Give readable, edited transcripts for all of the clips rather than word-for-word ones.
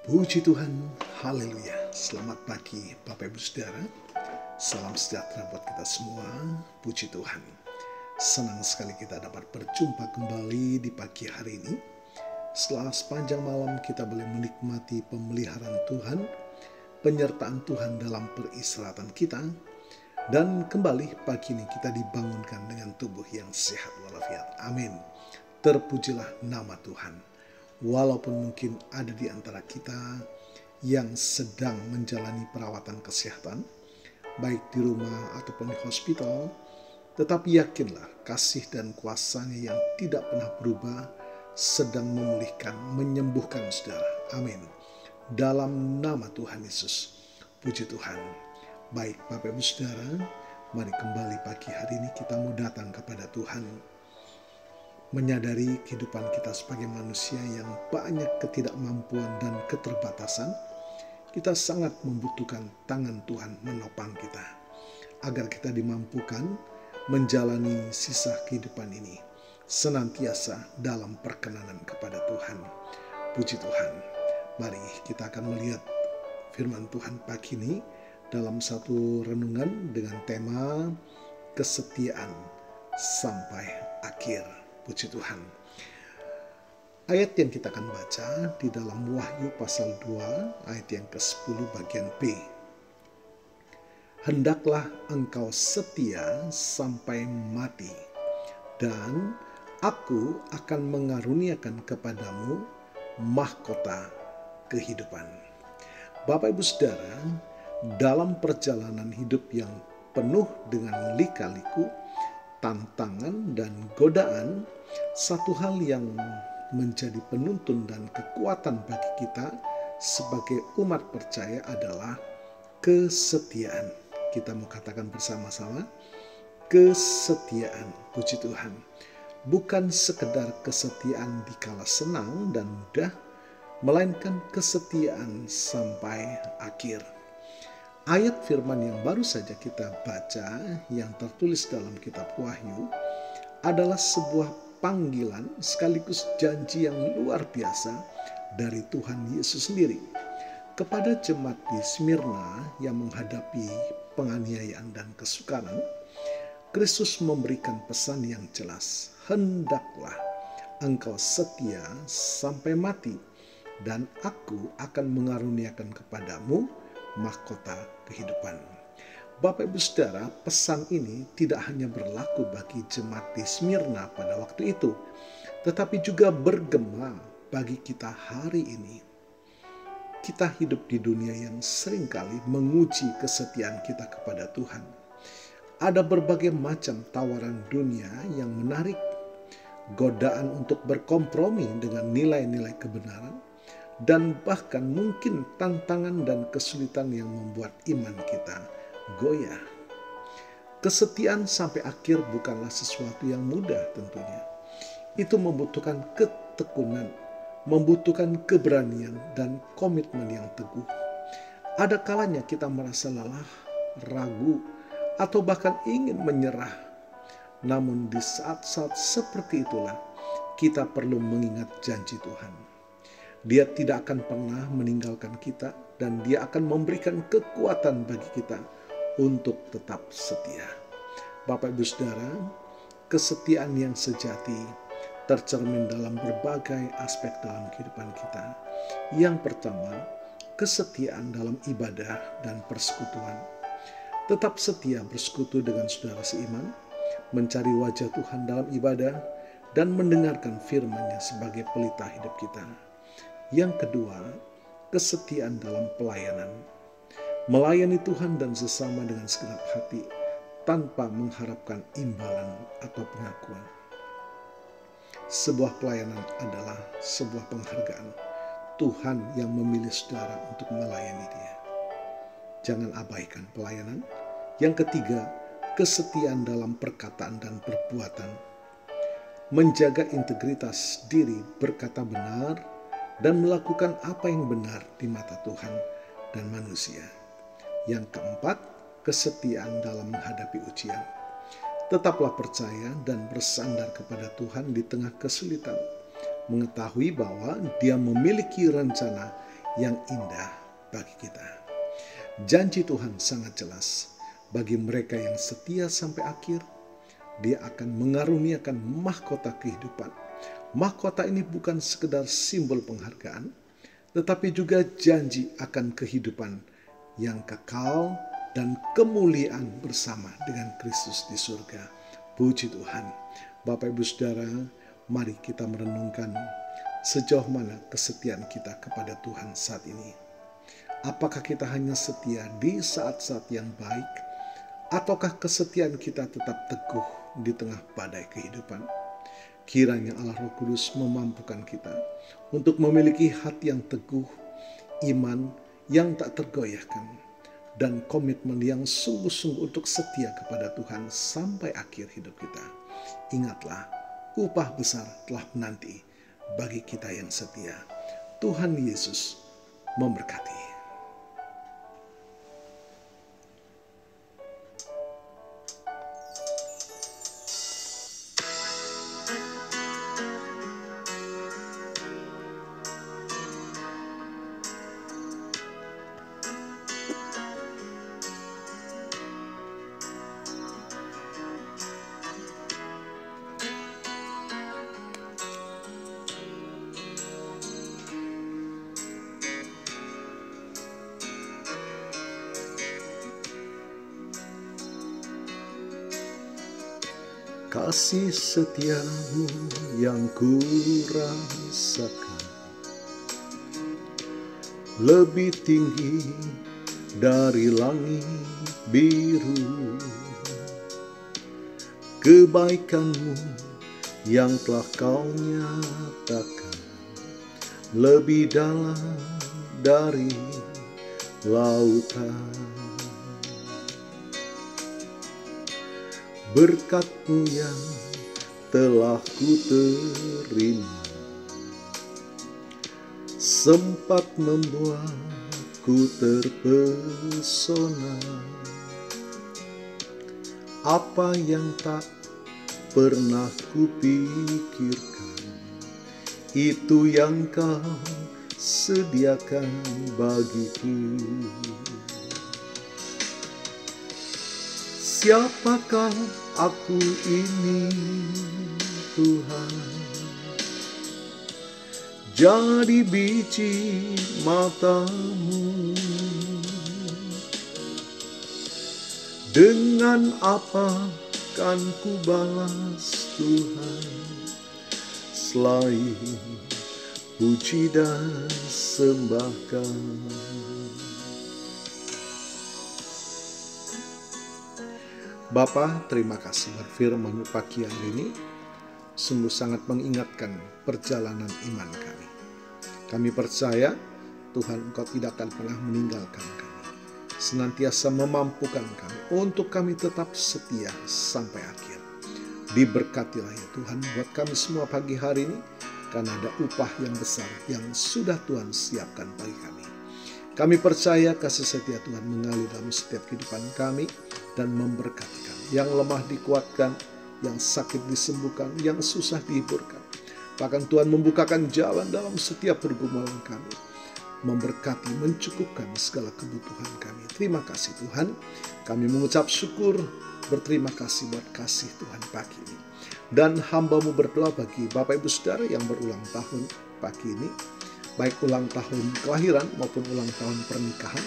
Puji Tuhan, haleluya. Selamat pagi Bapak Ibu Saudara. Salam sejahtera buat kita semua. Puji Tuhan. Senang sekali kita dapat berjumpa kembali di pagi hari ini. Setelah sepanjang malam kita boleh menikmati pemeliharaan Tuhan, penyertaan Tuhan dalam peristirahatan kita. Dan kembali pagi ini kita dibangunkan dengan tubuh yang sehat walafiat. Amin. Terpujilah nama Tuhan. Walaupun mungkin ada di antara kita yang sedang menjalani perawatan kesehatan, baik di rumah ataupun di hospital, tetapi yakinlah kasih dan kuasa-Nya yang tidak pernah berubah sedang memulihkan, menyembuhkan saudara. Amin. Dalam nama Tuhan Yesus. Puji Tuhan. Baik Bapak Ibu Saudara, mari kembali pagi hari ini kita mau datang kepada Tuhan. Menyadari kehidupan kita sebagai manusia yang banyak ketidakmampuan dan keterbatasan, kita sangat membutuhkan tangan Tuhan menopang kita, agar kita dimampukan menjalani sisa kehidupan ini senantiasa dalam perkenanan kepada Tuhan. Puji Tuhan. Mari kita akan melihat firman Tuhan pagi ini dalam satu renungan dengan tema kesetiaan sampai akhir. Puji Tuhan. Ayat yang kita akan baca di dalam Wahyu pasal 2 ayat yang ke-10 bagian B. Hendaklah engkau setia sampai mati, dan aku akan mengaruniakan kepadamu mahkota kehidupan. Bapak Ibu Saudara, dalam perjalanan hidup yang penuh dengan lika-liku, tantangan dan godaan, satu hal yang menjadi penuntun dan kekuatan bagi kita sebagai umat percaya adalah kesetiaan. Kita mau katakan bersama-sama, kesetiaan. Puji Tuhan. Bukan sekedar kesetiaan di kala senang dan mudah, melainkan kesetiaan sampai akhir. Ayat firman yang baru saja kita baca yang tertulis dalam kitab Wahyu adalah sebuah panggilan sekaligus janji yang luar biasa dari Tuhan Yesus sendiri kepada jemaat di Smyrna yang menghadapi penganiayaan dan kesukaran. Kristus memberikan pesan yang jelas, hendaklah engkau setia sampai mati, dan aku akan mengaruniakan kepadamu mahkota kehidupan. Bapak Ibu Saudara, pesan ini tidak hanya berlaku bagi jemaat di Smyrna pada waktu itu, tetapi juga bergema bagi kita hari ini. Kita hidup di dunia yang seringkali menguji kesetiaan kita kepada Tuhan. Ada berbagai macam tawaran dunia yang menarik, godaan untuk berkompromi dengan nilai-nilai kebenaran, dan bahkan mungkin tantangan dan kesulitan yang membuat iman kita goyah. Kesetiaan sampai akhir bukanlah sesuatu yang mudah tentunya. Itu membutuhkan ketekunan, membutuhkan keberanian dan komitmen yang teguh. Ada kalanya kita merasa lelah, ragu, atau bahkan ingin menyerah. Namun di saat-saat seperti itulah kita perlu mengingat janji Tuhan. Dia tidak akan pernah meninggalkan kita, dan Dia akan memberikan kekuatan bagi kita untuk tetap setia. Bapak Ibu Saudara, kesetiaan yang sejati tercermin dalam berbagai aspek dalam kehidupan kita. Yang pertama, kesetiaan dalam ibadah dan persekutuan. Tetap setia bersekutu dengan saudara seiman, mencari wajah Tuhan dalam ibadah, dan mendengarkan firman-Nya sebagai pelita hidup kita. Yang kedua, kesetiaan dalam pelayanan. Melayani Tuhan dan sesama dengan segenap hati tanpa mengharapkan imbalan atau pengakuan. Sebuah pelayanan adalah sebuah penghargaan. Tuhan yang memilih saudara untuk melayani Dia. Jangan abaikan pelayanan. Yang ketiga, kesetiaan dalam perkataan dan perbuatan. Menjaga integritas diri, berkata benar, dan melakukan apa yang benar di mata Tuhan dan manusia. Yang keempat, kesetiaan dalam menghadapi ujian. Tetaplah percaya dan bersandar kepada Tuhan di tengah kesulitan, mengetahui bahwa Dia memiliki rencana yang indah bagi kita. Janji Tuhan sangat jelas. Bagi mereka yang setia sampai akhir, Dia akan mengaruniakan mahkota kehidupan. Mahkota ini bukan sekedar simbol penghargaan, tetapi juga janji akan kehidupan yang kekal dan kemuliaan bersama dengan Kristus di surga. Puji Tuhan. Bapak Ibu Saudara, mari kita merenungkan sejauh mana kesetiaan kita kepada Tuhan saat ini. Apakah kita hanya setia di saat-saat yang baik, ataukah kesetiaan kita tetap teguh di tengah badai kehidupan? Kiranya Allah Roh Kudus memampukan kita untuk memiliki hati yang teguh, iman yang tak tergoyahkan, dan komitmen yang sungguh-sungguh untuk setia kepada Tuhan sampai akhir hidup kita. Ingatlah, upah besar telah menanti bagi kita yang setia. Tuhan Yesus memberkati. Kasih setiamu yang kurasakan lebih tinggi dari langit biru. Kebaikanmu yang telah kau nyatakan lebih dalam dari lautan. Berkat-Mu yang telah ku terima sempat membuatku terpesona. Apa yang tak pernah kupikirkan, itu yang Kau sediakan bagiku. Siapakah aku ini, Tuhan? Jadi biji mata-Mu. Dengan apa kan ku balas Tuhan, selain puji dan sembahkan. Bapa, terima kasih buat firman-Mu pagi hari ini. Sungguh sangat mengingatkan perjalanan iman kami. Kami percaya Tuhan Engkau tidak akan pernah meninggalkan kami. Senantiasa memampukan kami untuk kami tetap setia sampai akhir. Diberkatilah ya Tuhan buat kami semua pagi hari ini, karena ada upah yang besar yang sudah Tuhan siapkan bagi kami. Kami percaya kasih setia Tuhan mengalir dalam setiap kehidupan kami dan memberkati kami. Yang lemah dikuatkan, yang sakit disembuhkan, yang susah dihiburkan. Bahkan Tuhan membukakan jalan dalam setiap pergumulan kami. Memberkati, mencukupkan segala kebutuhan kami. Terima kasih Tuhan. Kami mengucap syukur, berterima kasih buat kasih Tuhan pagi ini. Dan hamba-Mu berdoa bagi Bapak Ibu Saudara yang berulang tahun pagi ini, baik ulang tahun kelahiran maupun ulang tahun pernikahan.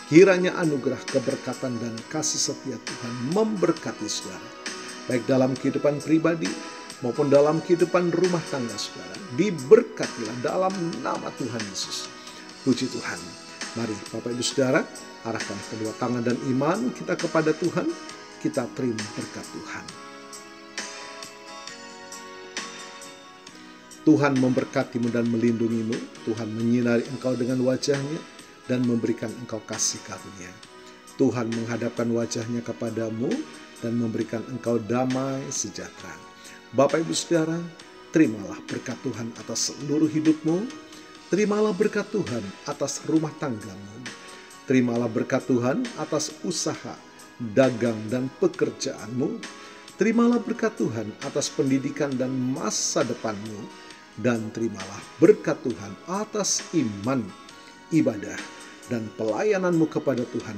Kiranya anugerah, keberkatan, dan kasih setia Tuhan memberkati saudara, baik dalam kehidupan pribadi maupun dalam kehidupan rumah tangga saudara. Diberkatilah dalam nama Tuhan Yesus. Puji Tuhan. Mari Bapak Ibu Saudara, arahkan kedua tangan dan iman kita kepada Tuhan. Kita terima berkat Tuhan. Tuhan memberkatimu dan melindungimu. Tuhan menyinari engkau dengan wajah-Nya dan memberikan engkau kasih karunia. Tuhan menghadapkan wajah-Nya kepadamu dan memberikan engkau damai sejahtera. Bapak Ibu Saudara, terimalah berkat Tuhan atas seluruh hidupmu. Terimalah berkat Tuhan atas rumah tanggamu. Terimalah berkat Tuhan atas usaha, dagang, dan pekerjaanmu. Terimalah berkat Tuhan atas pendidikan dan masa depanmu. Dan terimalah berkat Tuhan atas iman ibadah dan pelayananmu kepada Tuhan.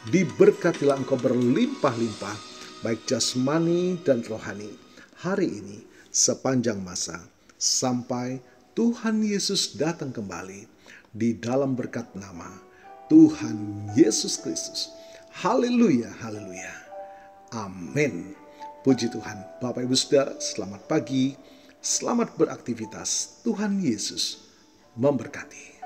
Diberkatilah engkau berlimpah-limpah, baik jasmani dan rohani, hari ini sepanjang masa, sampai Tuhan Yesus datang kembali di dalam berkat nama Tuhan Yesus Kristus. Haleluya, haleluya. Amin. Puji Tuhan. Bapak Ibu Saudara, selamat pagi, selamat beraktivitas. Tuhan Yesus memberkati.